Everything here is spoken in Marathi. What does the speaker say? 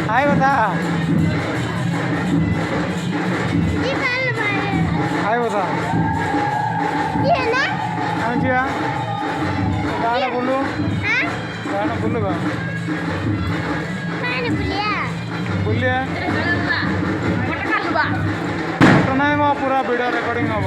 हाय बता हाय बता गाना बोलू गाना बोलू बा बोलिए फोटो नहीं पूरा वीडियो रिकॉर्डिंग हम